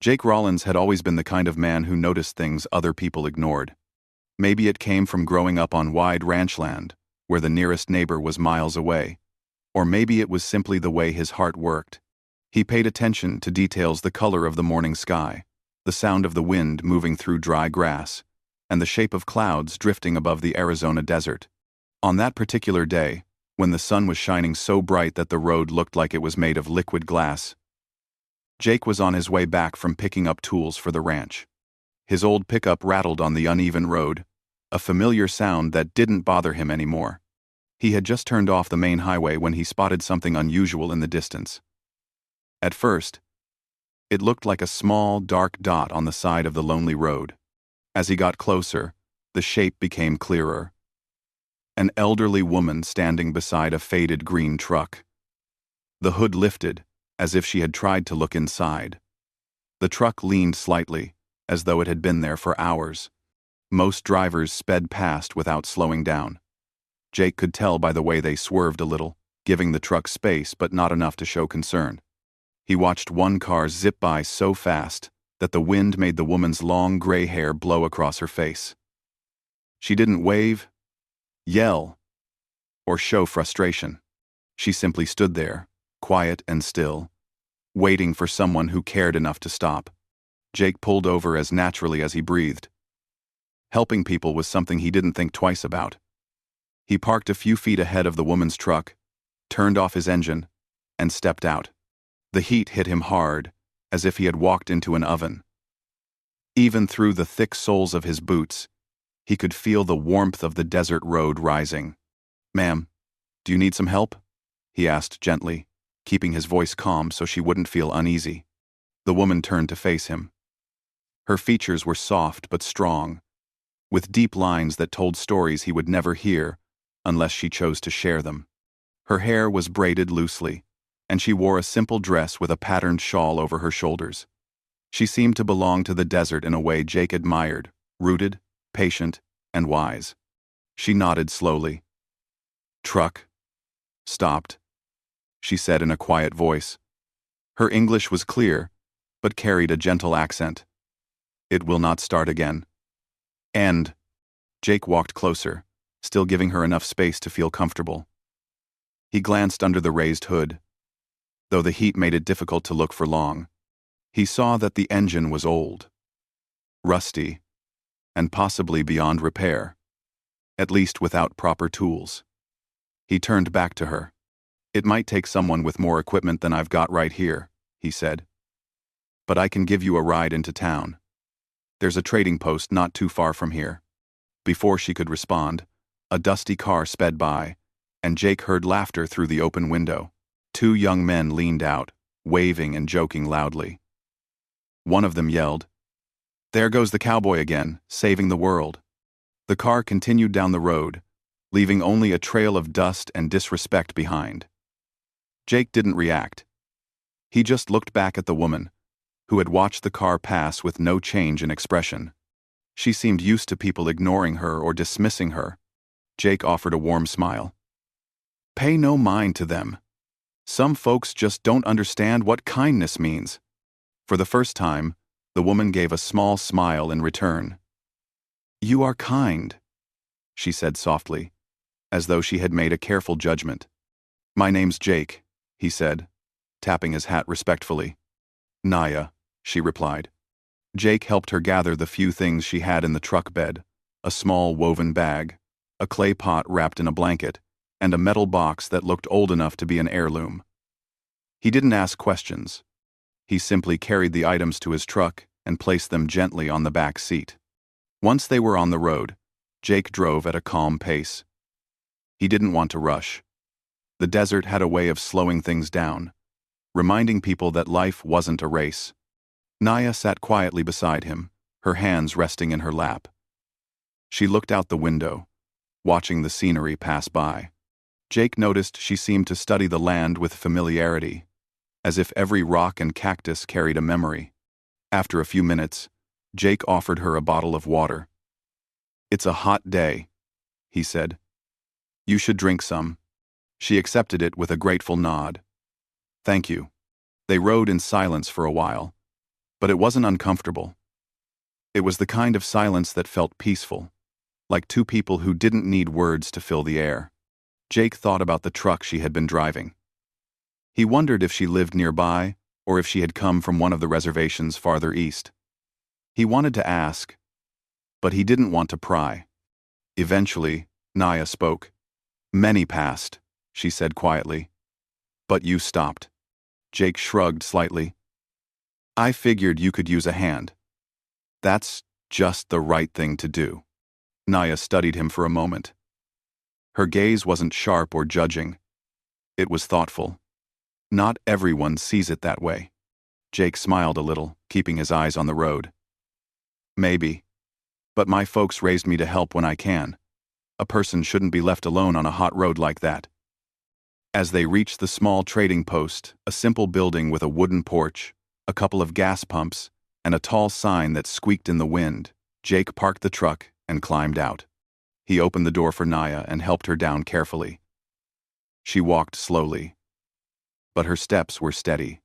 Jake Rollins had always been the kind of man who noticed things other people ignored. Maybe it came from growing up on wide ranch land, where the nearest neighbor was miles away. Or maybe it was simply the way his heart worked. He paid attention to details: the color of the morning sky, the sound of the wind moving through dry grass, and the shape of clouds drifting above the Arizona desert. On that particular day, when the sun was shining so bright that the road looked like it was made of liquid glass, Jake was on his way back from picking up tools for the ranch. His old pickup rattled on the uneven road, a familiar sound that didn't bother him anymore. He had just turned off the main highway when he spotted something unusual in the distance. At first, it looked like a small, dark dot on the side of the lonely road. As he got closer, the shape became clearer. An elderly woman standing beside a faded green truck. The hood lifted, as if she had tried to look inside. The truck leaned slightly, as though it had been there for hours. Most drivers sped past without slowing down. Jake could tell by the way they swerved a little, giving the truck space but not enough to show concern. He watched one car zip by so fast that the wind made the woman's long gray hair blow across her face. She didn't wave, yell, or show frustration. She simply stood there, quiet and still, waiting for someone who cared enough to stop. Jake pulled over as naturally as he breathed. Helping people was something he didn't think twice about. He parked a few feet ahead of the woman's truck, turned off his engine, and stepped out. The heat hit him hard, as if he had walked into an oven. Even through the thick soles of his boots, he could feel the warmth of the desert road rising. "Ma'am, do you need some help?" he asked gently, keeping his voice calm so she wouldn't feel uneasy. The woman turned to face him. Her features were soft but strong, with deep lines that told stories he would never hear unless she chose to share them. Her hair was braided loosely, and she wore a simple dress with a patterned shawl over her shoulders. She seemed to belong to the desert in a way Jake admired, rooted, patient, and wise. She nodded slowly. "Truck. Stopped," she said in a quiet voice. Her English was clear, but carried a gentle accent. "It will not start again." "And..." Jake walked closer, still giving her enough space to feel comfortable. He glanced under the raised hood. Though the heat made it difficult to look for long, he saw that the engine was old, rusty, and possibly beyond repair, at least without proper tools. He turned back to her. "It might take someone with more equipment than I've got right here," he said. "But I can give you a ride into town. There's a trading post not too far from here." Before she could respond, a dusty car sped by, and Jake heard laughter through the open window. Two young men leaned out, waving and joking loudly. One of them yelled, "There goes the cowboy again, saving the world." The car continued down the road, leaving only a trail of dust and disrespect behind. Jake didn't react. He just looked back at the woman, who had watched the car pass with no change in expression. She seemed used to people ignoring her or dismissing her. Jake offered a warm smile. "Pay no mind to them. Some folks just don't understand what kindness means." For the first time, the woman gave a small smile in return. "You are kind," she said softly, as though she had made a careful judgment. "My name's Jake," he said, tapping his hat respectfully. "Naya," she replied. Jake helped her gather the few things she had in the truck bed: a small woven bag, a clay pot wrapped in a blanket, and a metal box that looked old enough to be an heirloom. He didn't ask questions. He simply carried the items to his truck and placed them gently on the back seat. Once they were on the road, Jake drove at a calm pace. He didn't want to rush. The desert had a way of slowing things down, reminding people that life wasn't a race. Naya sat quietly beside him, her hands resting in her lap. She looked out the window, watching the scenery pass by. Jake noticed she seemed to study the land with familiarity, as if every rock and cactus carried a memory. After a few minutes, Jake offered her a bottle of water. "It's a hot day," he said. "You should drink some." She accepted it with a grateful nod. "Thank you." They rode in silence for a while, But it wasn't uncomfortable. It was the kind of silence that felt peaceful, like two people who didn't need words to fill the air. Jake thought about the truck she had been driving. He wondered if she lived nearby or if she had come from one of the reservations farther east. He wanted to ask, but he didn't want to pry. Eventually, Naya spoke. "Many passed," she said quietly. "But you stopped." Jake shrugged slightly. "I figured you could use a hand. That's just the right thing to do." Naya studied him for a moment. Her gaze wasn't sharp or judging. It was thoughtful. Not everyone sees it that way. Jake smiled a little, keeping his eyes on the road. "Maybe. But my folks raised me to help when I can. A person shouldn't be left alone on a hot road like that." As they reached the small trading post, a simple building with a wooden porch, a couple of gas pumps, and a tall sign that squeaked in the wind, Jake parked the truck and climbed out. He opened the door for Naya and helped her down carefully. She walked slowly, but her steps were steady.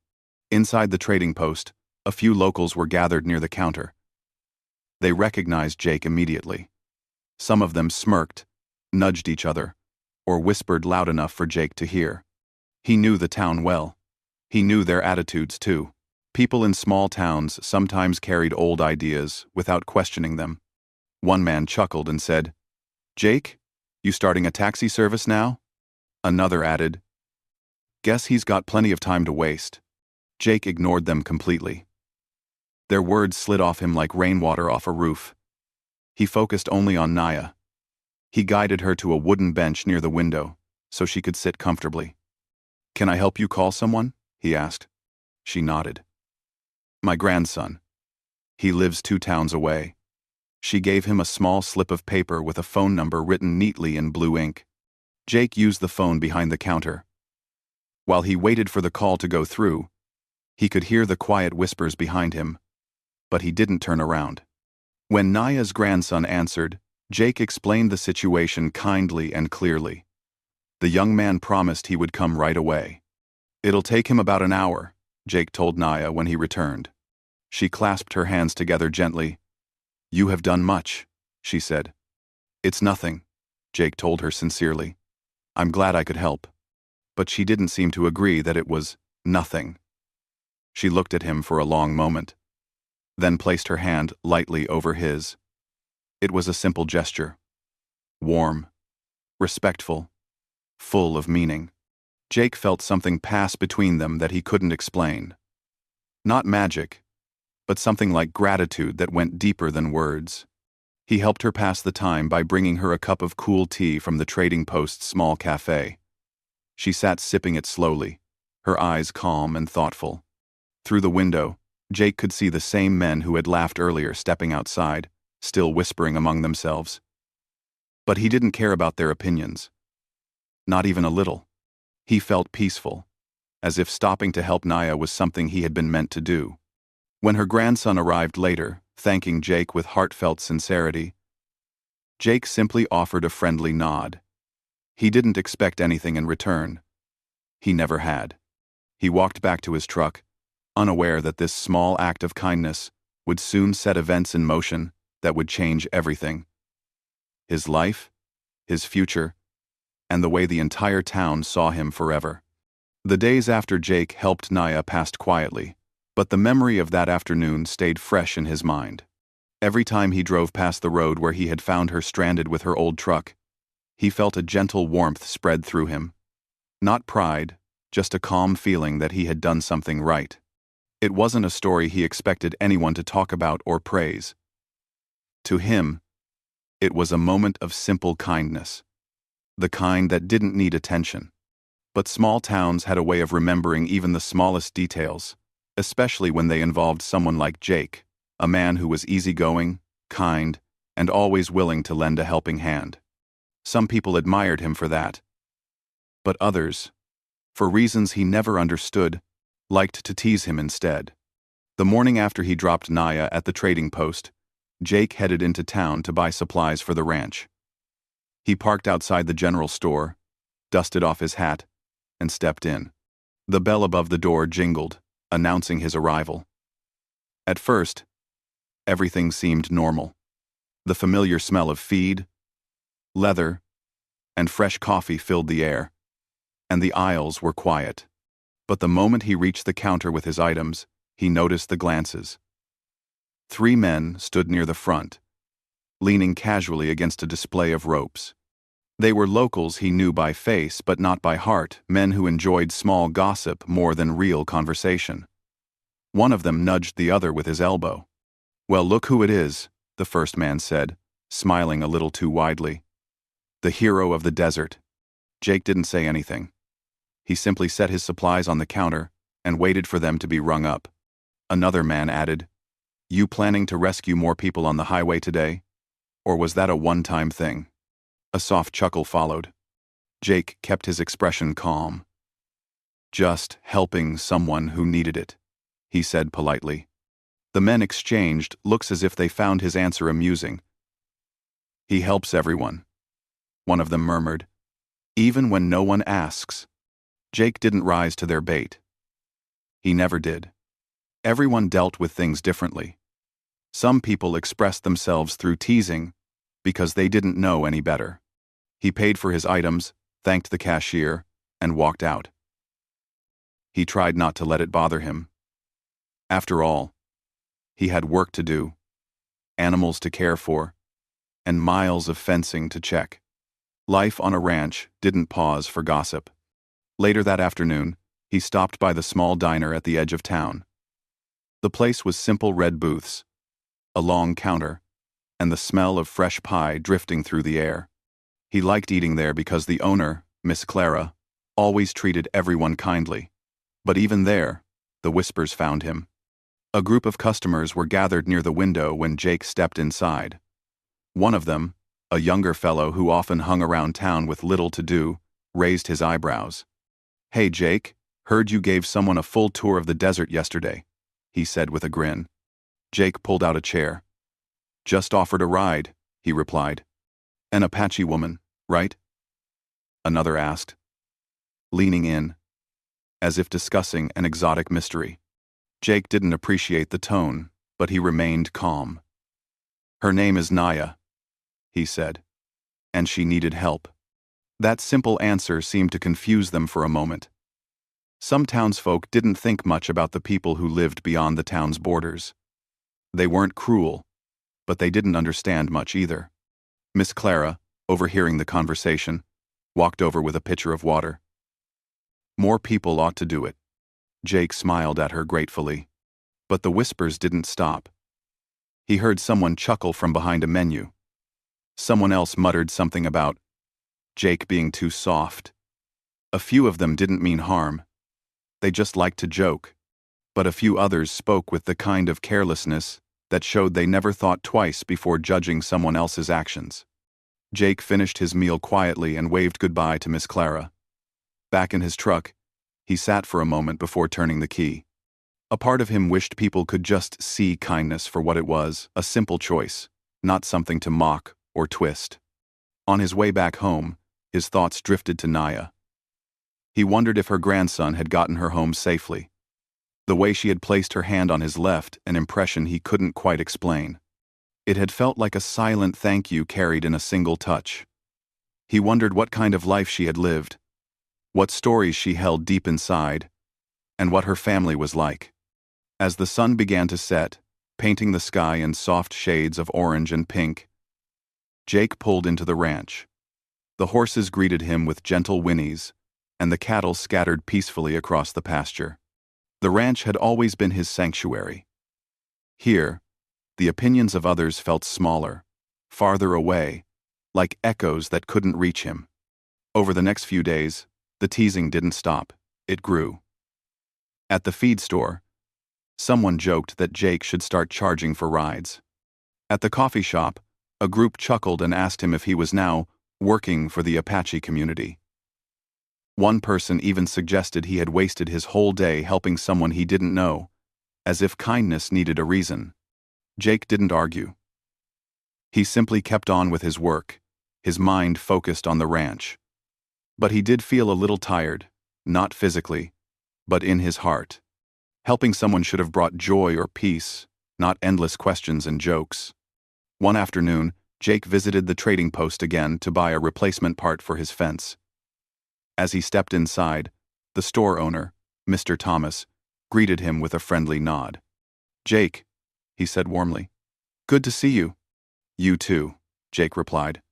Inside the trading post, a few locals were gathered near the counter. They recognized Jake immediately. Some of them smirked, nudged each other, or whispered loud enough for Jake to hear. He knew the town well. He knew their attitudes too. People in small towns sometimes carried old ideas without questioning them. One man chuckled and said, "Jake, you starting a taxi service now?" Another added, "Guess he's got plenty of time to waste." Jake ignored them completely. Their words slid off him like rainwater off a roof. He focused only on Naya. He guided her to a wooden bench near the window, so she could sit comfortably. "Can I help you call someone?" he asked. She nodded. "My grandson. He lives 2 towns away." She gave him a small slip of paper with a phone number written neatly in blue ink. Jake used the phone behind the counter. While he waited for the call to go through, he could hear the quiet whispers behind him, but he didn't turn around. When Naya's grandson answered, Jake explained the situation kindly and clearly. The young man promised he would come right away. "It'll take him about an hour," Jake told Naya when he returned. She clasped her hands together gently. "You have done much," she said. "It's nothing," Jake told her sincerely. "I'm glad I could help." But she didn't seem to agree that it was nothing. She looked at him for a long moment, then placed her hand lightly over his. It was a simple gesture. Warm, respectful, full of meaning. Jake felt something pass between them that he couldn't explain. Not magic, but something like gratitude that went deeper than words. He helped her pass the time by bringing her a cup of cool tea from the trading post's small cafe. She sat sipping it slowly, her eyes calm and thoughtful. Through the window, Jake could see the same men who had laughed earlier stepping outside, still whispering among themselves. But he didn't care about their opinions. Not even a little. He felt peaceful, as if stopping to help Naya was something he had been meant to do. When her grandson arrived later, thanking Jake with heartfelt sincerity, Jake simply offered a friendly nod. He didn't expect anything in return. He never had. He walked back to his truck, unaware that this small act of kindness would soon set events in motion that would change everything. His life, his future, and the way the entire town saw him forever. The days after Jake helped Naya passed quietly, but the memory of that afternoon stayed fresh in his mind. Every time he drove past the road where he had found her stranded with her old truck, he felt a gentle warmth spread through him. Not pride, just a calm feeling that he had done something right. It wasn't a story he expected anyone to talk about or praise. To him, it was a moment of simple kindness, the kind that didn't need attention. But small towns had a way of remembering even the smallest details, especially when they involved someone like Jake, a man who was easygoing, kind, and always willing to lend a helping hand. Some people admired him for that. But others, for reasons he never understood, liked to tease him instead. The morning after he dropped Naya at the trading post, Jake headed into town to buy supplies for the ranch. He parked outside the general store, dusted off his hat, and stepped in. The bell above the door jingled, announcing his arrival. At first, everything seemed normal. The familiar smell of feed, leather, and fresh coffee filled the air, and the aisles were quiet. But the moment he reached the counter with his items, he noticed the glances. 3 men stood near the front, leaning casually against a display of ropes. They were locals he knew by face but not by heart, men who enjoyed small gossip more than real conversation. One of them nudged the other with his elbow. "Well, look who it is," the first man said, smiling a little too widely. "The hero of the desert." Jake didn't say anything. He simply set his supplies on the counter and waited for them to be rung up. Another man added, "You planning to rescue more people on the highway today? Or was that a one-time thing?" A soft chuckle followed. Jake kept his expression calm. "Just helping someone who needed it," he said politely. The men exchanged looks as if they found his answer amusing. "He helps everyone," one of them murmured. "Even when no one asks." Jake didn't rise to their bait. He never did. Everyone dealt with things differently. Some people expressed themselves through teasing because they didn't know any better. He paid for his items, thanked the cashier, and walked out. He tried not to let it bother him. After all, he had work to do, animals to care for, and miles of fencing to check. Life on a ranch didn't pause for gossip. Later that afternoon, he stopped by the small diner at the edge of town. The place was simple red booths, a long counter, and the smell of fresh pie drifting through the air. He liked eating there because the owner, Miss Clara, always treated everyone kindly. But even there, the whispers found him. A group of customers were gathered near the window when Jake stepped inside. One of them, a younger fellow who often hung around town with little to do, raised his eyebrows. "Hey Jake, heard you gave someone a full tour of the desert yesterday," he said with a grin. Jake pulled out a chair. "Just offered a ride," he replied. "An Apache woman, right?" Another asked, leaning in, as if discussing an exotic mystery. Jake didn't appreciate the tone, but he remained calm. "Her name is Naya," he said, "and she needed help." That simple answer seemed to confuse them for a moment. Some townsfolk didn't think much about the people who lived beyond the town's borders. They weren't cruel, but they didn't understand much either. Miss Clara, overhearing the conversation, walked over with a pitcher of water. "More people ought to do it." Jake smiled at her gratefully. But the whispers didn't stop. He heard someone chuckle from behind a menu. Someone else muttered something about Jake being too soft. A few of them didn't mean harm. They just liked to joke. But a few others spoke with the kind of carelessness that showed they never thought twice before judging someone else's actions. Jake finished his meal quietly and waved goodbye to Miss Clara. Back in his truck, he sat for a moment before turning the key. A part of him wished people could just see kindness for what it was, a simple choice, not something to mock or twist. On his way back home, his thoughts drifted to Naya. He wondered if her grandson had gotten her home safely. The way she had placed her hand on his left, an impression he couldn't quite explain. It had felt like a silent thank you carried in a single touch. He wondered what kind of life she had lived, what stories she held deep inside, and what her family was like. As the sun began to set, painting the sky in soft shades of orange and pink, Jake pulled into the ranch. The horses greeted him with gentle whinnies, and the cattle scattered peacefully across the pasture. The ranch had always been his sanctuary. Here, the opinions of others felt smaller, farther away, like echoes that couldn't reach him. Over the next few days, the teasing didn't stop, it grew. At the feed store, someone joked that Jake should start charging for rides. At the coffee shop, a group chuckled and asked him if he was now working for the Apache community. One person even suggested he had wasted his whole day helping someone he didn't know, as if kindness needed a reason. Jake didn't argue. He simply kept on with his work, his mind focused on the ranch. But he did feel a little tired, not physically, but in his heart. Helping someone should have brought joy or peace, not endless questions and jokes. One afternoon, Jake visited the trading post again to buy a replacement part for his fence. As he stepped inside, the store owner, Mr. Thomas, greeted him with a friendly nod. "Jake," he said warmly. "Good to see you." "You too," Jake replied.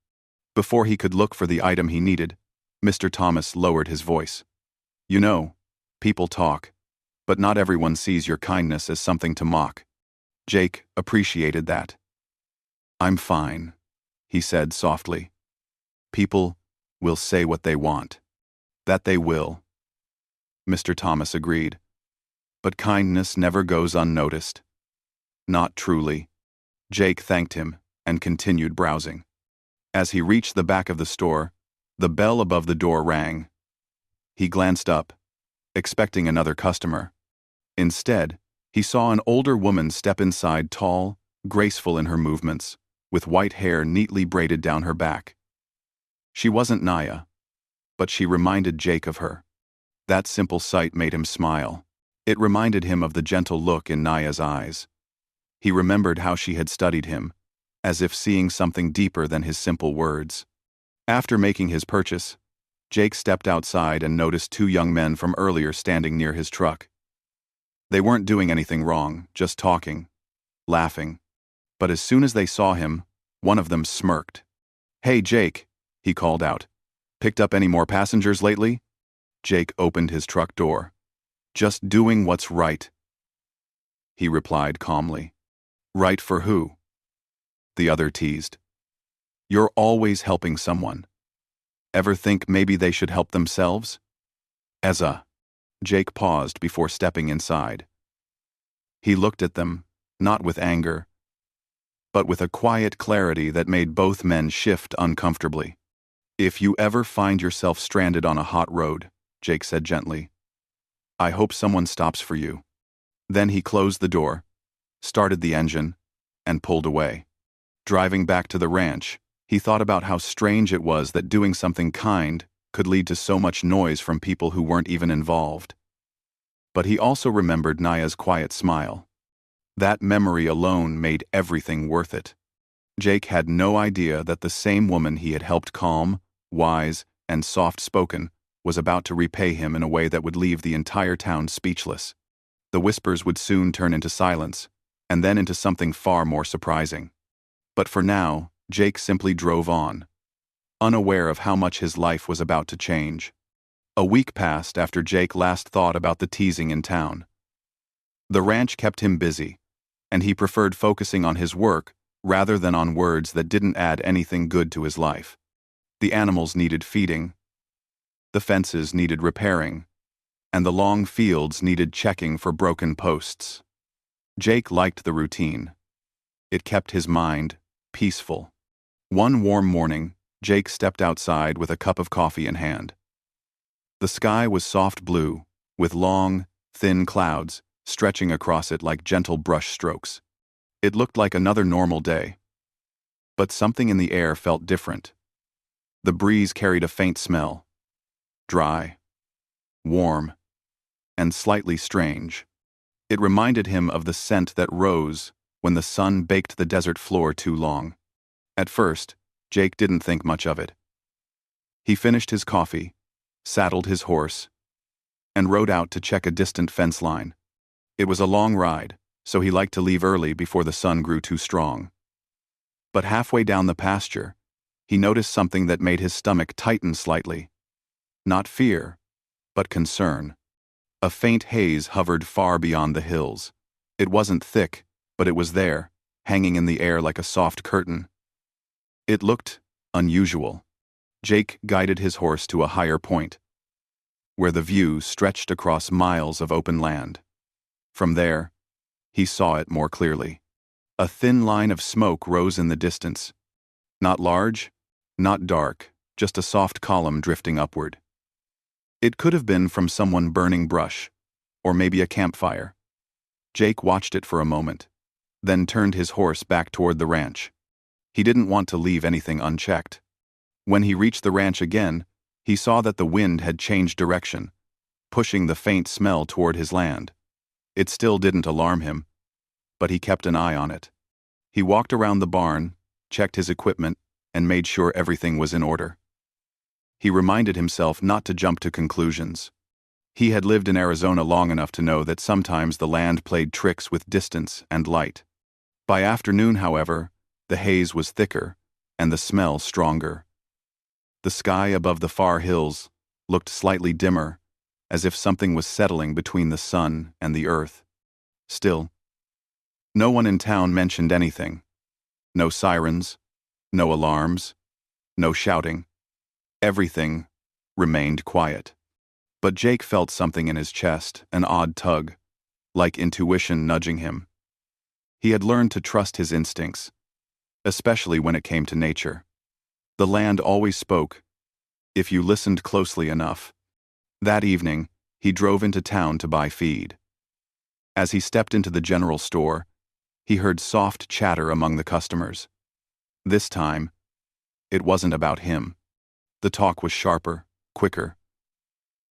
Before he could look for the item he needed, Mr. Thomas lowered his voice. "You know, people talk, but not everyone sees your kindness as something to mock." Jake appreciated that. "I'm fine," he said softly. "People will say what they want." "That they will," Mr. Thomas agreed. "But kindness never goes unnoticed." "Not truly." Jake thanked him and continued browsing. As he reached the back of the store, the bell above the door rang. He glanced up, expecting another customer. Instead, he saw an older woman step inside, tall, graceful in her movements, with white hair neatly braided down her back. She wasn't Naya, but she reminded Jake of her. That simple sight made him smile. It reminded him of the gentle look in Naya's eyes. He remembered how she had studied him, as if seeing something deeper than his simple words. After making his purchase, Jake stepped outside and noticed two young men from earlier standing near his truck. They weren't doing anything wrong, just talking, laughing. But as soon as they saw him, one of them smirked. "Hey, Jake," he called out. "Picked up any more passengers lately?" Jake opened his truck door. "Just doing what's right," he replied calmly. "Right for who?" the other teased. "You're always helping someone. Ever think maybe they should help themselves?" Jake paused before stepping inside. He looked at them, not with anger, but with a quiet clarity that made both men shift uncomfortably. "If you ever find yourself stranded on a hot road," Jake said gently, "I hope someone stops for you." Then he closed the door, started the engine, and pulled away. Driving back to the ranch, he thought about how strange it was that doing something kind could lead to so much noise from people who weren't even involved. But he also remembered Naya's quiet smile. That memory alone made everything worth it. Jake had no idea that the same woman he had helped calm, wise, and soft-spoken was about to repay him in a way that would leave the entire town speechless. The whispers would soon turn into silence, and then into something far more surprising. But for now, Jake simply drove on, unaware of how much his life was about to change. A week passed after Jake last thought about the teasing in town. The ranch kept him busy, and he preferred focusing on his work rather than on words that didn't add anything good to his life. The animals needed feeding, the fences needed repairing, and the long fields needed checking for broken posts. Jake liked the routine. It kept his mind peaceful. One warm morning, Jake stepped outside with a cup of coffee in hand. The sky was soft blue, with long, thin clouds stretching across it like gentle brush strokes. It looked like another normal day. But something in the air felt different. The breeze carried a faint smell. Dry, warm, and slightly strange. It reminded him of the scent that rose when the sun baked the desert floor too long. At first, Jake didn't think much of it. He finished his coffee, saddled his horse, and rode out to check a distant fence line. It was a long ride, so he liked to leave early before the sun grew too strong. But halfway down the pasture, he noticed something that made his stomach tighten slightly. Not fear, but concern. A faint haze hovered far beyond the hills. It wasn't thick, but it was there, hanging in the air like a soft curtain. It looked unusual. Jake guided his horse to a higher point, where the view stretched across miles of open land. From there, he saw it more clearly. A thin line of smoke rose in the distance. Not large, not dark, just a soft column drifting upward. It could have been from someone burning brush, or maybe a campfire. Jake watched it for a moment, then turned his horse back toward the ranch. He didn't want to leave anything unchecked. When he reached the ranch again, he saw that the wind had changed direction, pushing the faint smell toward his land. It still didn't alarm him, but he kept an eye on it. He walked around the barn, checked his equipment, and made sure everything was in order. He reminded himself not to jump to conclusions. He had lived in Arizona long enough to know that sometimes the land played tricks with distance and light. By afternoon, however, the haze was thicker and the smell stronger. The sky above the far hills looked slightly dimmer, as if something was settling between the sun and the earth. Still, no one in town mentioned anything. No sirens, no alarms, no shouting. Everything remained quiet. But Jake felt something in his chest, an odd tug, like intuition nudging him. He had learned to trust his instincts, especially when it came to nature. The land always spoke, if you listened closely enough. That evening, he drove into town to buy feed. As he stepped into the general store, he heard soft chatter among the customers. This time, it wasn't about him. The talk was sharper, quicker,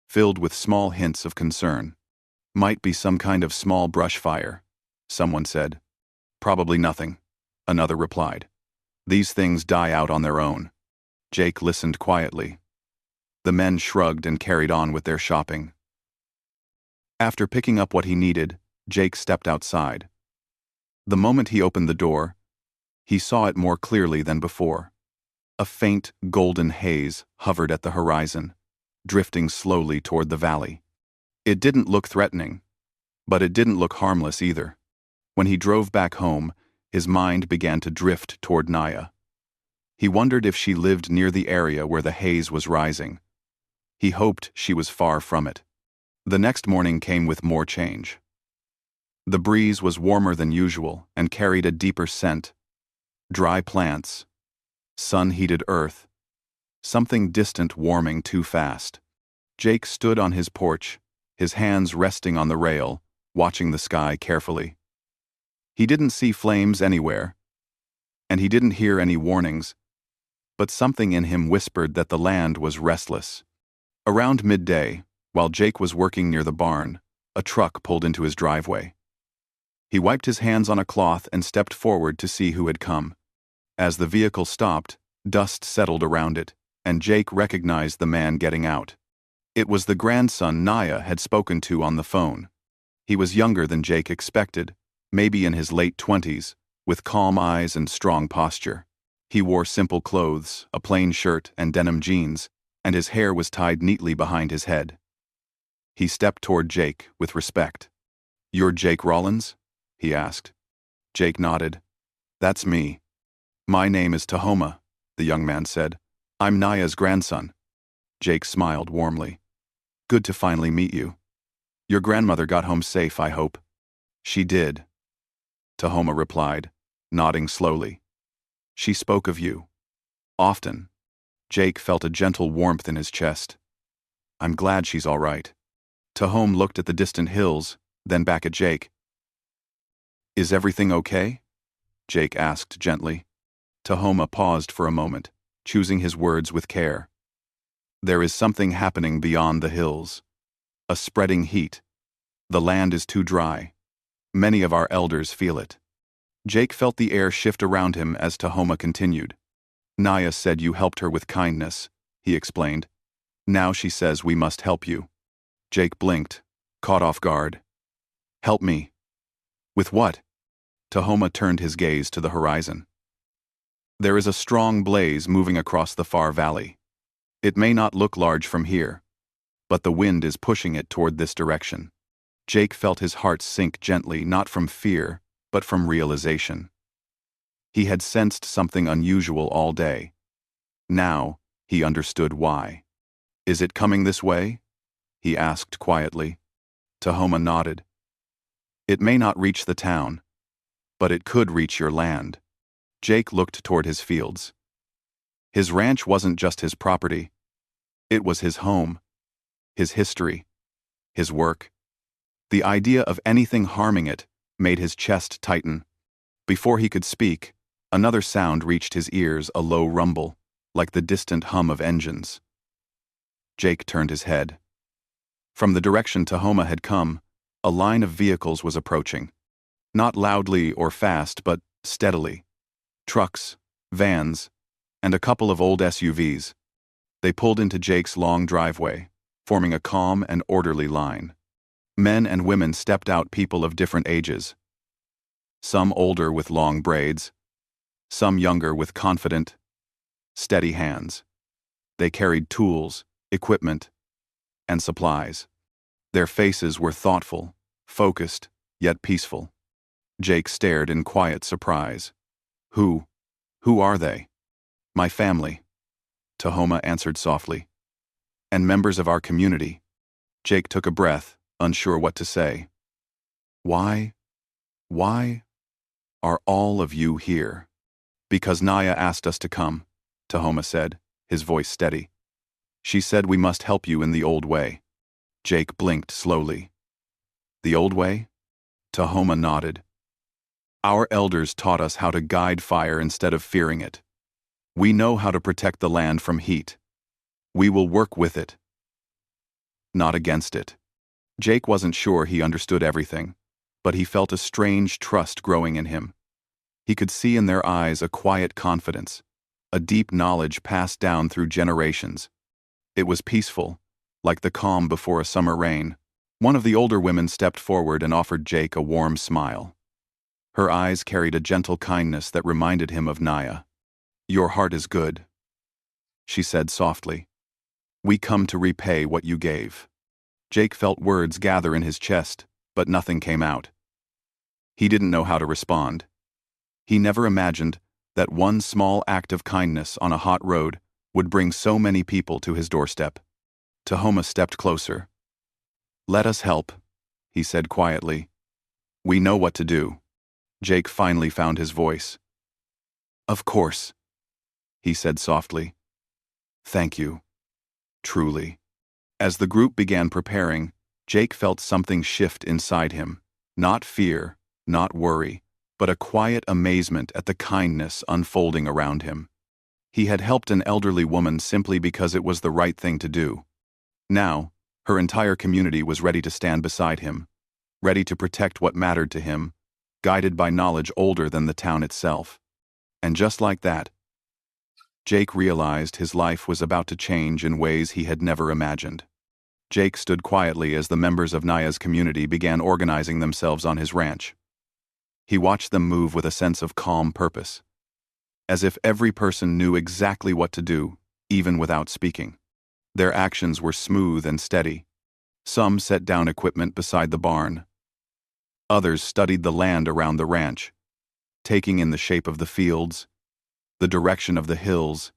filled with small hints of concern. Might be some kind of small brush fire, someone said. Probably nothing, another replied. These things die out on their own. Jake listened quietly. The men shrugged and carried on with their shopping. After picking up what he needed, Jake stepped outside. The moment he opened the door, he saw it more clearly than before. A faint, golden haze hovered at the horizon, drifting slowly toward the valley. It didn't look threatening, but it didn't look harmless either. When he drove back home, his mind began to drift toward Naya. He wondered if she lived near the area where the haze was rising. He hoped she was far from it. The next morning came with more change. The breeze was warmer than usual and carried a deeper scent. Dry plants, sun-heated earth, something distant warming too fast. Jake stood on his porch, his hands resting on the rail, watching the sky carefully. He didn't see flames anywhere, and he didn't hear any warnings, but something in him whispered that the land was restless. Around midday, while Jake was working near the barn, a truck pulled into his driveway. He wiped his hands on a cloth and stepped forward to see who had come. As the vehicle stopped, dust settled around it, and Jake recognized the man getting out. It was the grandson Naya had spoken to on the phone. He was younger than Jake expected, maybe in his late 20s, with calm eyes and strong posture. He wore simple clothes, a plain shirt and denim jeans, and his hair was tied neatly behind his head. He stepped toward Jake with respect. "You're Jake Rollins?" he asked. Jake nodded. "That's me. My name is Tahoma," the young man said. "I'm Naya's grandson." Jake smiled warmly. "Good to finally meet you. Your grandmother got home safe, I hope." "She did," Tahoma replied, nodding slowly. "She spoke of you. Often." Jake felt a gentle warmth in his chest. "I'm glad she's all right." Tahoma looked at the distant hills, then back at Jake. "Is everything okay?" Jake asked gently. Tahoma paused for a moment, choosing his words with care. "There is something happening beyond the hills. A spreading heat. The land is too dry. Many of our elders feel it." Jake felt the air shift around him as Tahoma continued. "Naya said you helped her with kindness," he explained. "Now she says we must help you." Jake blinked, caught off guard. "Help me." "With what?" Tahoma turned his gaze to the horizon. "There is a strong blaze moving across the far valley. It may not look large from here, but the wind is pushing it toward this direction." Jake felt his heart sink gently, not from fear, but from realization. He had sensed something unusual all day. Now, he understood why. "Is it coming this way?" he asked quietly. Tahoma nodded. "It may not reach the town, but it could reach your land." Jake looked toward his fields. His ranch wasn't just his property. It was his home, his history, his work. The idea of anything harming it made his chest tighten. Before he could speak, another sound reached his ears, a low rumble, like the distant hum of engines. Jake turned his head. From the direction Tahoma had come, a line of vehicles was approaching. Not loudly or fast, but steadily. Trucks, vans, and a couple of old SUVs. They pulled into Jake's long driveway, forming a calm and orderly line. Men and women stepped out, people of different ages. Some older with long braids, some younger with confident, steady hands. They carried tools, equipment, and supplies. Their faces were thoughtful, focused, yet peaceful. Jake stared in quiet surprise. Who are they? My family, Tahoma answered softly. And members of our community. Jake took a breath, unsure what to say. Why are all of you here? Because Naya asked us to come, Tahoma said, his voice steady. She said we must help you in the old way. Jake blinked slowly. The old way? Tahoma nodded. Our elders taught us how to guide fire instead of fearing it. We know how to protect the land from heat. We will work with it, not against it. Jake wasn't sure he understood everything, but he felt a strange trust growing in him. He could see in their eyes a quiet confidence, a deep knowledge passed down through generations. It was peaceful, like the calm before a summer rain. One of the older women stepped forward and offered Jake a warm smile. Her eyes carried a gentle kindness that reminded him of Naya. Your heart is good, she said softly. We come to repay what you gave. Jake felt words gather in his chest, but nothing came out. He didn't know how to respond. He never imagined that one small act of kindness on a hot road would bring so many people to his doorstep. Tahoma stepped closer. Let us help, he said quietly. We know what to do. Jake finally found his voice. Of course, he said softly. Thank you. Truly. As the group began preparing, Jake felt something shift inside him. Not fear, not worry, but a quiet amazement at the kindness unfolding around him. He had helped an elderly woman simply because it was the right thing to do. Now, her entire community was ready to stand beside him, ready to protect what mattered to him, guided by knowledge older than the town itself. And just like that, Jake realized his life was about to change in ways he had never imagined. Jake stood quietly as the members of Naya's community began organizing themselves on his ranch. He watched them move with a sense of calm purpose, as if every person knew exactly what to do, even without speaking. Their actions were smooth and steady. Some set down equipment beside the barn. Others studied the land around the ranch, taking in the shape of the fields, the direction of the hills,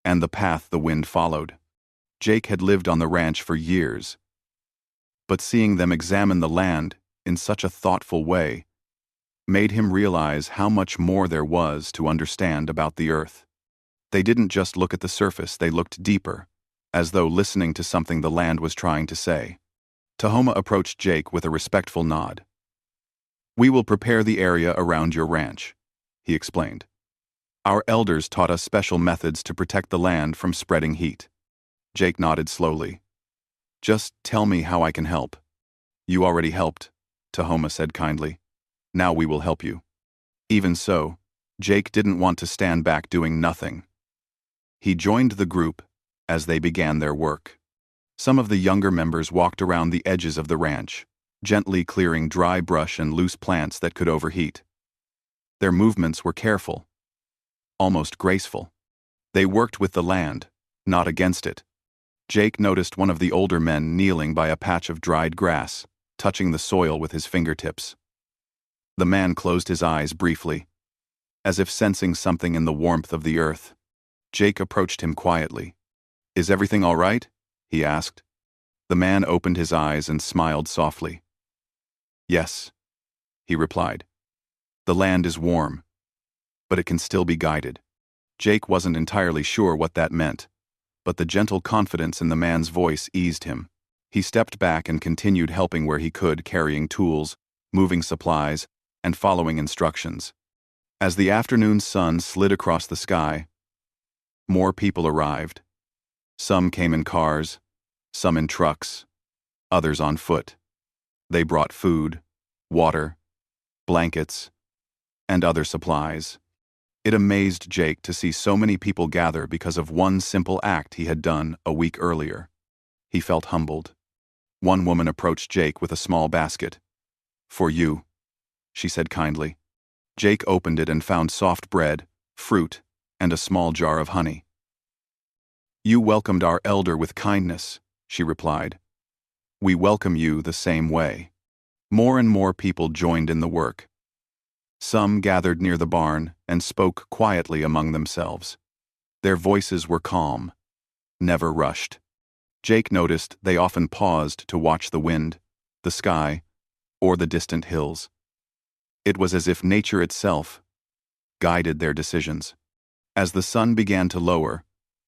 and the path the wind followed. Jake had lived on the ranch for years, but seeing them examine the land in such a thoughtful way made him realize how much more there was to understand about the earth. They didn't just look at the surface, they looked deeper, as though listening to something the land was trying to say. Tahoma approached Jake with a respectful nod. We will prepare the area around your ranch, he explained. Our elders taught us special methods to protect the land from spreading heat. Jake nodded slowly. Just tell me how I can help. You already helped, Tahoma said kindly. Now we will help you. Even so, Jake didn't want to stand back doing nothing. He joined the group as they began their work. Some of the younger members walked around the edges of the ranch, gently clearing dry brush and loose plants that could overheat. Their movements were careful, almost graceful. They worked with the land, not against it. Jake noticed one of the older men kneeling by a patch of dried grass, touching the soil with his fingertips. The man closed his eyes briefly, as if sensing something in the warmth of the earth. Jake approached him quietly. Is everything all right? He asked. The man opened his eyes and smiled softly. Yes, he replied. The land is warm, but it can still be guided. Jake wasn't entirely sure what that meant, but the gentle confidence in the man's voice eased him. He stepped back and continued helping where he could, carrying tools, moving supplies, and following instructions. As the afternoon sun slid across the sky, more people arrived. Some came in cars, some in trucks, others on foot. They brought food, water, blankets, and other supplies. It amazed Jake to see so many people gather because of one simple act he had done a week earlier. He felt humbled. One woman approached Jake with a small basket. "For you," she said kindly. Jake opened it and found soft bread, fruit, and a small jar of honey. "You welcomed our elder with kindness," she replied. "We welcome you the same way." More and more people joined in the work. Some gathered near the barn and spoke quietly among themselves. Their voices were calm, never rushed. Jake noticed they often paused to watch the wind, the sky, or the distant hills. It was as if nature itself guided their decisions. As the sun began to lower,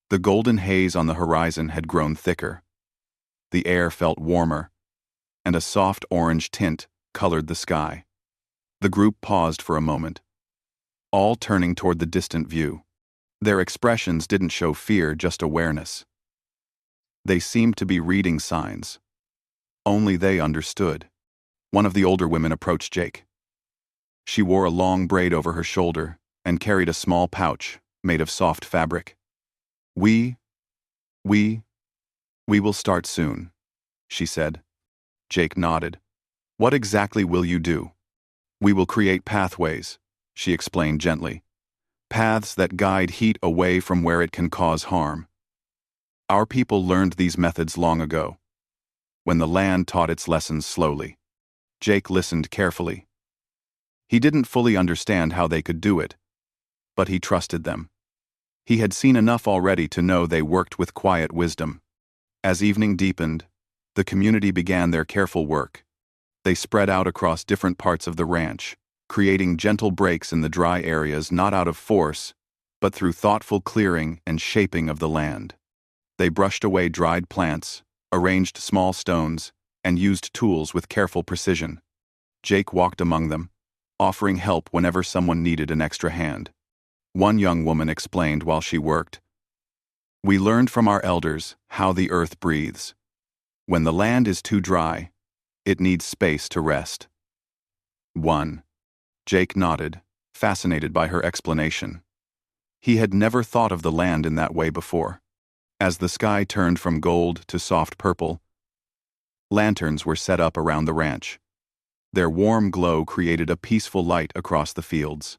the golden haze on the horizon had grown thicker. The air felt warmer, and a soft orange tint colored the sky. The group paused for a moment, all turning toward the distant view. Their expressions didn't show fear, just awareness. They seemed to be reading signs. Only they understood. One of the older women approached Jake. She wore a long braid over her shoulder and carried a small pouch made of soft fabric. We will start soon," she said. Jake nodded. "What exactly will you do?" "We will create pathways," she explained gently. "Paths that guide heat away from where it can cause harm. Our people learned these methods long ago, when the land taught its lessons slowly." Jake listened carefully. He didn't fully understand how they could do it, but he trusted them. He had seen enough already to know they worked with quiet wisdom. As evening deepened, the community began their careful work. They spread out across different parts of the ranch, creating gentle breaks in the dry areas not out of force, but through thoughtful clearing and shaping of the land. They brushed away dried plants, arranged small stones, and used tools with careful precision. Jake walked among them, offering help whenever someone needed an extra hand. One young woman explained while she worked, "We learned from our elders how the earth breathes. When the land is too dry, it needs space to rest." 1. Jake nodded, fascinated by her explanation. He had never thought of the land in that way before. As the sky turned from gold to soft purple, lanterns were set up around the ranch. Their warm glow created a peaceful light across the fields.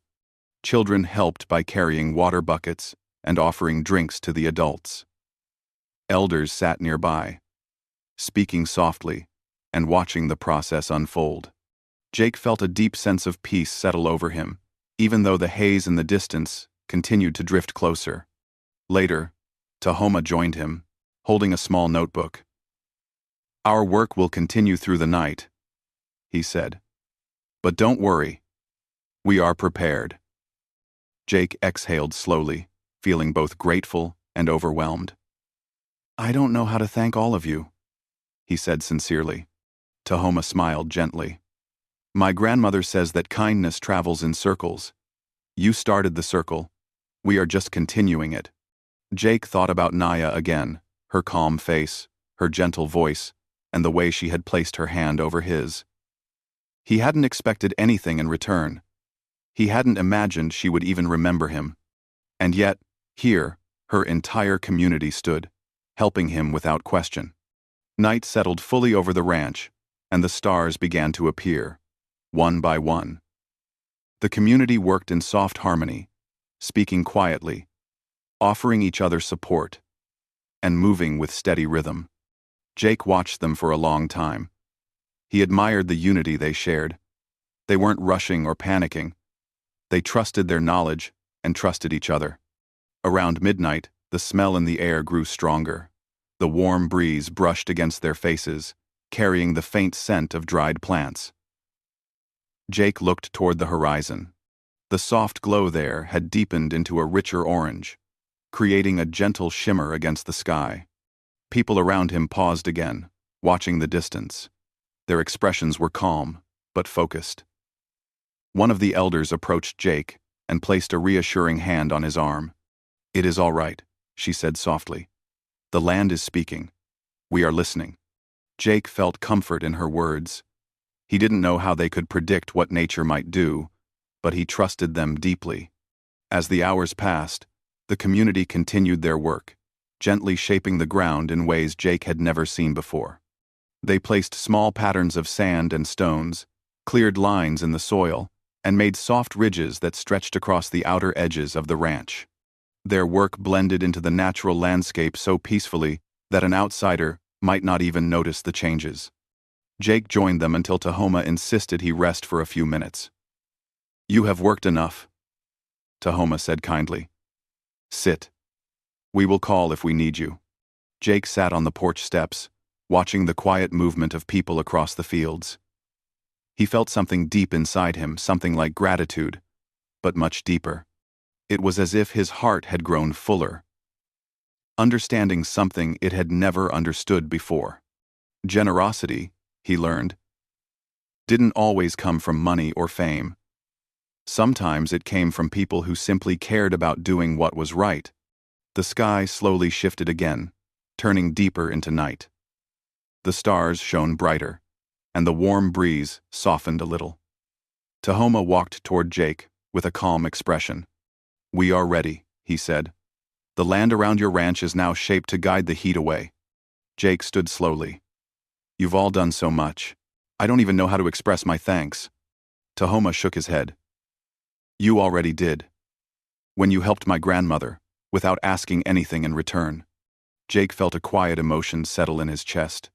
Children helped by carrying water buckets and offering drinks to the adults. Elders sat nearby, speaking softly and watching the process unfold. Jake felt a deep sense of peace settle over him, even though the haze in the distance continued to drift closer. Later, Tahoma joined him, holding a small notebook. "Our work will continue through the night," he said. "But don't worry. We are prepared." Jake exhaled slowly, feeling both grateful and overwhelmed. "I don't know how to thank all of you," he said sincerely. Tahoma smiled gently. "My grandmother says that kindness travels in circles. You started the circle. We are just continuing it." Jake thought about Naya again, her calm face, her gentle voice, and the way she had placed her hand over his. He hadn't expected anything in return. He hadn't imagined she would even remember him. And yet, here, her entire community stood, helping him without question. Night settled fully over the ranch, and the stars began to appear, one by one. The community worked in soft harmony, speaking quietly, offering each other support, and moving with steady rhythm. Jake watched them for a long time. He admired the unity they shared. They weren't rushing or panicking. They trusted their knowledge and trusted each other. Around midnight, the smell in the air grew stronger. The warm breeze brushed against their faces, carrying the faint scent of dried plants. Jake looked toward the horizon. The soft glow there had deepened into a richer orange, creating a gentle shimmer against the sky. People around him paused again, watching the distance. Their expressions were calm, but focused. One of the elders approached Jake and placed a reassuring hand on his arm. "It is all right," she said softly. "The land is speaking. We are listening." Jake felt comfort in her words. He didn't know how they could predict what nature might do, but he trusted them deeply. As the hours passed, the community continued their work, gently shaping the ground in ways Jake had never seen before. They placed small patterns of sand and stones, cleared lines in the soil, and made soft ridges that stretched across the outer edges of the ranch. Their work blended into the natural landscape so peacefully that an outsider might not even notice the changes. Jake joined them until Tahoma insisted he rest for a few minutes. "You have worked enough," Tahoma said kindly. "Sit. We will call if we need you." Jake sat on the porch steps, watching the quiet movement of people across the fields. He felt something deep inside him, something like gratitude, but much deeper. It was as if his heart had grown fuller, understanding something it had never understood before. Generosity, he learned, didn't always come from money or fame. Sometimes it came from people who simply cared about doing what was right. The sky slowly shifted again, turning deeper into night. The stars shone brighter, and the warm breeze softened a little. Tahoma walked toward Jake with a calm expression. "We are ready," he said. "The land around your ranch is now shaped to guide the heat away." Jake stood slowly. "You've all done so much. I don't even know how to express my thanks." Tahoma shook his head. "You already did. When you helped my grandmother, without asking anything in return." Jake felt a quiet emotion settle in his chest.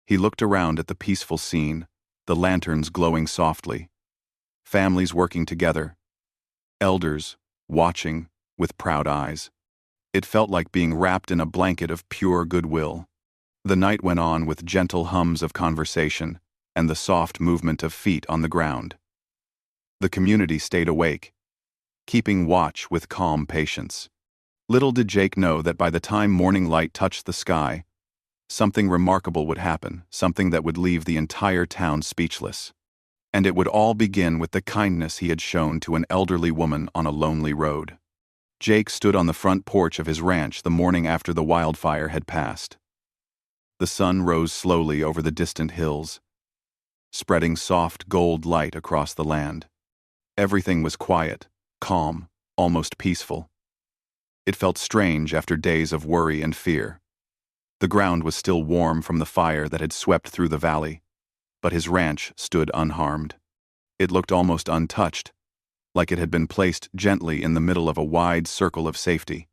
He looked around at the peaceful scene, the lanterns glowing softly, families working together, elders watching with proud eyes. It felt like being wrapped in a blanket of pure goodwill. The night went on with gentle hums of conversation and the soft movement of feet on the ground. The community stayed awake, keeping watch with calm patience. Little did Jake know that by the time morning light touched the sky, something remarkable would happen, something that would leave the entire town speechless. And it would all begin with the kindness he had shown to an elderly woman on a lonely road. Jake stood on the front porch of his ranch the morning after the wildfire had passed. The sun rose slowly over the distant hills, spreading soft gold light across the land. Everything was quiet, calm, almost peaceful. It felt strange after days of worry and fear. The ground was still warm from the fire that had swept through the valley, but his ranch stood unharmed. It looked almost untouched, like it had been placed gently in the middle of a wide circle of safety.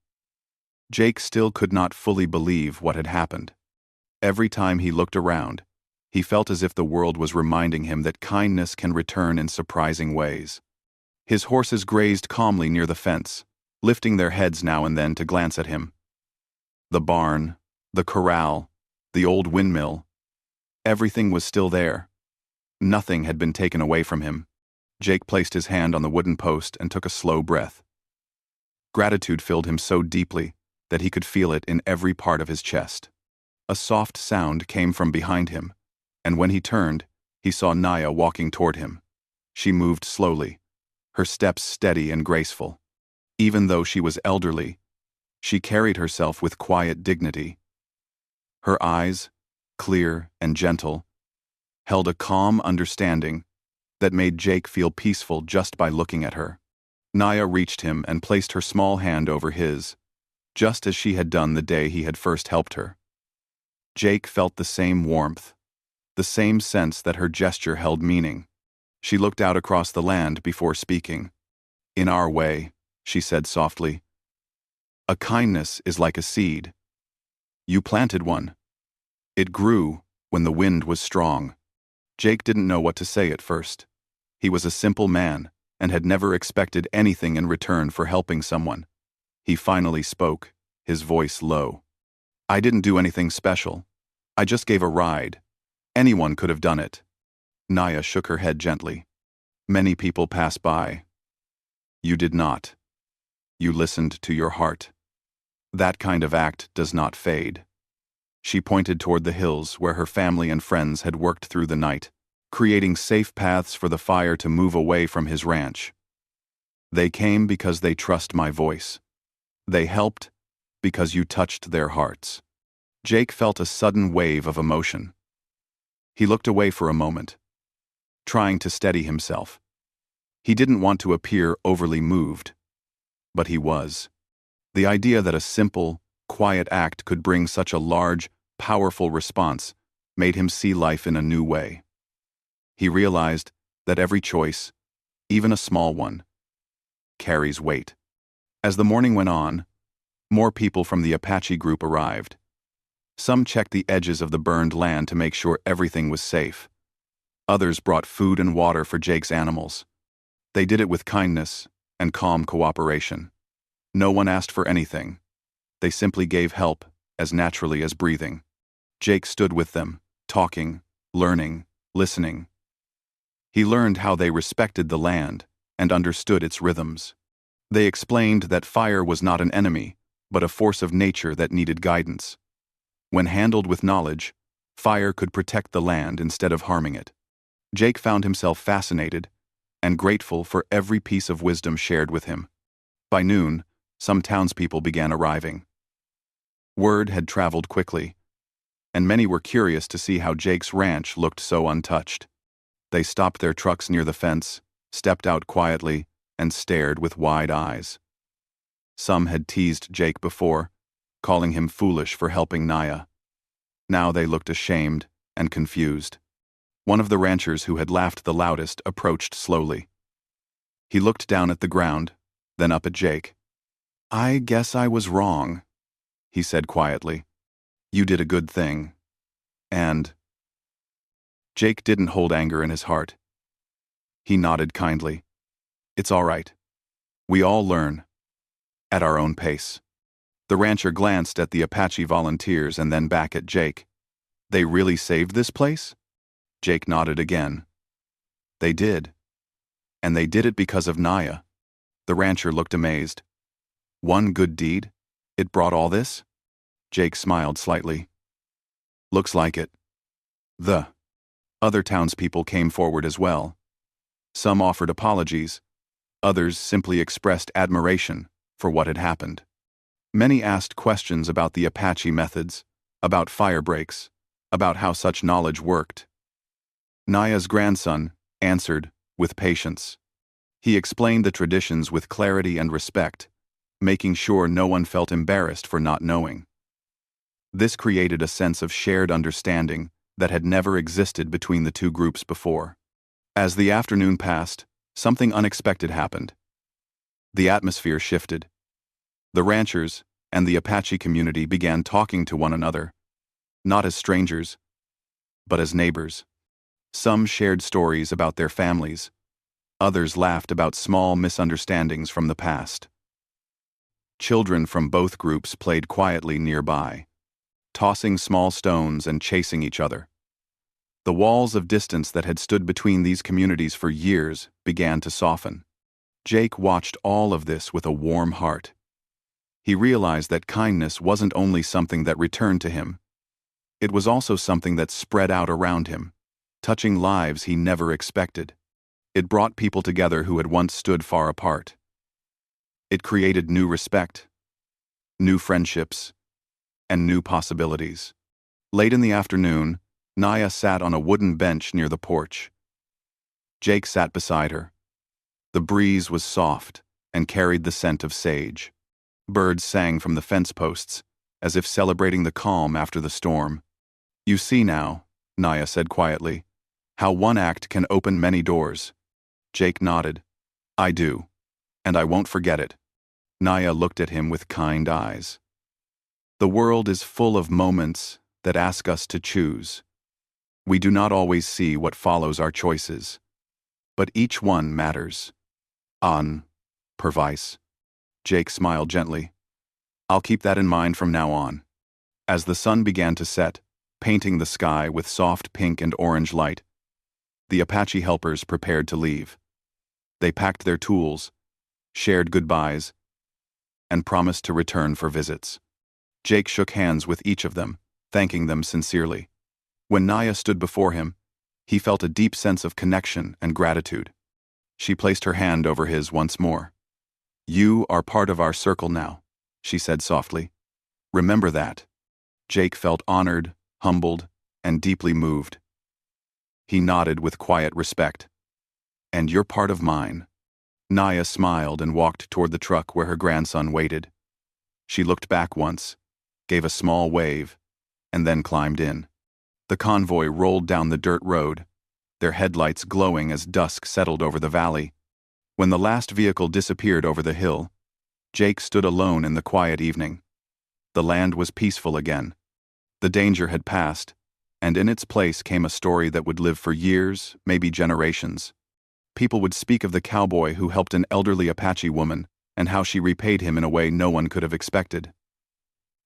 Jake still could not fully believe what had happened. Every time he looked around, he felt as if the world was reminding him that kindness can return in surprising ways. His horses grazed calmly near the fence, lifting their heads now and then to glance at him. The barn, the corral, the old windmill, everything was still there. Nothing had been taken away from him. Jake placed his hand on the wooden post and took a slow breath. Gratitude filled him so deeply that he could feel it in every part of his chest. A soft sound came from behind him, and when he turned, he saw Naya walking toward him. She moved slowly, her steps steady and graceful. Even though she was elderly, she carried herself with quiet dignity. Her eyes, clear and gentle, held a calm understanding that made Jake feel peaceful just by looking at her. Naya reached him and placed her small hand over his, just as she had done the day he had first helped her. Jake felt the same warmth, the same sense that her gesture held meaning. She looked out across the land before speaking. "In our way," she said softly, "a kindness is like a seed. You planted one. It grew when the wind was strong." Jake didn't know what to say at first. He was a simple man and had never expected anything in return for helping someone. He finally spoke, his voice low. "I didn't do anything special. I just gave a ride. Anyone could have done it." Naya shook her head gently. "Many people pass by. You did not. You listened to your heart. That kind of act does not fade." She pointed toward the hills where her family and friends had worked through the night, creating safe paths for the fire to move away from his ranch. "They came because they trust my voice. They helped because you touched their hearts." Jake felt a sudden wave of emotion. He looked away for a moment, trying to steady himself. He didn't want to appear overly moved, but he was. The idea that a simple, quiet act could bring such a large, powerful response made him see life in a new way. He realized that every choice, even a small one, carries weight. As the morning went on, more people from the Apache group arrived. Some checked the edges of the burned land to make sure everything was safe. Others brought food and water for Jake's animals. They did it with kindness and calm cooperation. No one asked for anything. They simply gave help as naturally as breathing. Jake stood with them, talking, learning, listening. He learned how they respected the land and understood its rhythms. They explained that fire was not an enemy, but a force of nature that needed guidance. When handled with knowledge, fire could protect the land instead of harming it. Jake found himself fascinated and grateful for every piece of wisdom shared with him. By noon, some townspeople began arriving. Word had traveled quickly, and many were curious to see how Jake's ranch looked so untouched. They stopped their trucks near the fence, stepped out quietly, and stared with wide eyes. Some had teased Jake before, calling him foolish for helping Naya. Now they looked ashamed and confused. One of the ranchers who had laughed the loudest approached slowly. He looked down at the ground, then up at Jake. "I guess I was wrong," he said quietly. "You did a good thing. And—" Jake didn't hold anger in his heart. He nodded kindly. "It's all right. We all learn. At our own pace." The rancher glanced at the Apache volunteers and then back at Jake. "They really saved this place?" Jake nodded again. "They did. And they did it because of Naya." The rancher looked amazed. "One good deed? It brought all this?" Jake smiled slightly. "Looks like it." The other townspeople came forward as well. Some offered apologies. Others simply expressed admiration for what had happened. Many asked questions about the Apache methods, about fire breaks, about how such knowledge worked. Naya's grandson answered with patience. He explained the traditions with clarity and respect, making sure no one felt embarrassed for not knowing. This created a sense of shared understanding that had never existed between the two groups before. As the afternoon passed, something unexpected happened. The atmosphere shifted. The ranchers and the Apache community began talking to one another, not as strangers, but as neighbors. Some shared stories about their families. Others laughed about small misunderstandings from the past. Children from both groups played quietly nearby, tossing small stones and chasing each other. The walls of distance that had stood between these communities for years began to soften. Jake watched all of this with a warm heart. He realized that kindness wasn't only something that returned to him. It was also something that spread out around him, touching lives he never expected. It brought people together who had once stood far apart. It created new respect, new friendships, and new possibilities. Late in the afternoon, Naya sat on a wooden bench near the porch. Jake sat beside her. The breeze was soft and carried the scent of sage. Birds sang from the fence posts, as if celebrating the calm after the storm. "You see now," Naya said quietly, "how one act can open many doors." Jake nodded. "I do, and I won't forget it." Naya looked at him with kind eyes. "The world is full of moments that ask us to choose. We do not always see what follows our choices, but each one matters." "On, Pervice." Jake smiled gently. "I'll keep that in mind from now on." As the sun began to set, painting the sky with soft pink and orange light, the Apache helpers prepared to leave. They packed their tools, shared goodbyes, and promised to return for visits. Jake shook hands with each of them, thanking them sincerely. When Naya stood before him, he felt a deep sense of connection and gratitude. She placed her hand over his once more. "You are part of our circle now," she said softly. "Remember that." Jake felt honored, humbled, and deeply moved. He nodded with quiet respect. "And you're part of mine." Naya smiled and walked toward the truck where her grandson waited. She looked back once, gave a small wave, and then climbed in. The convoy rolled down the dirt road, their headlights glowing as dusk settled over the valley. When the last vehicle disappeared over the hill, Jake stood alone in the quiet evening. The land was peaceful again. The danger had passed, and in its place came a story that would live for years, maybe generations. People would speak of the cowboy who helped an elderly Apache woman and how she repaid him in a way no one could have expected.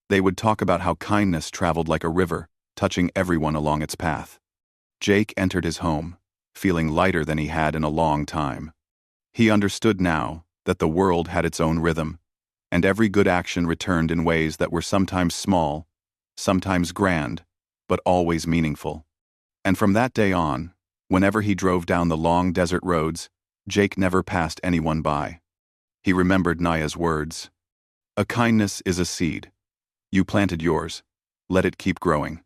They would talk about how kindness traveled like a river, touching everyone along its path. Jake entered his home, feeling lighter than he had in a long time. He understood now that the world had its own rhythm, and every good action returned in ways that were sometimes small, sometimes grand, but always meaningful. And from that day on, whenever he drove down the long desert roads, Jake never passed anyone by. He remembered Naya's words. "A kindness is a seed. You planted yours. Let it keep growing."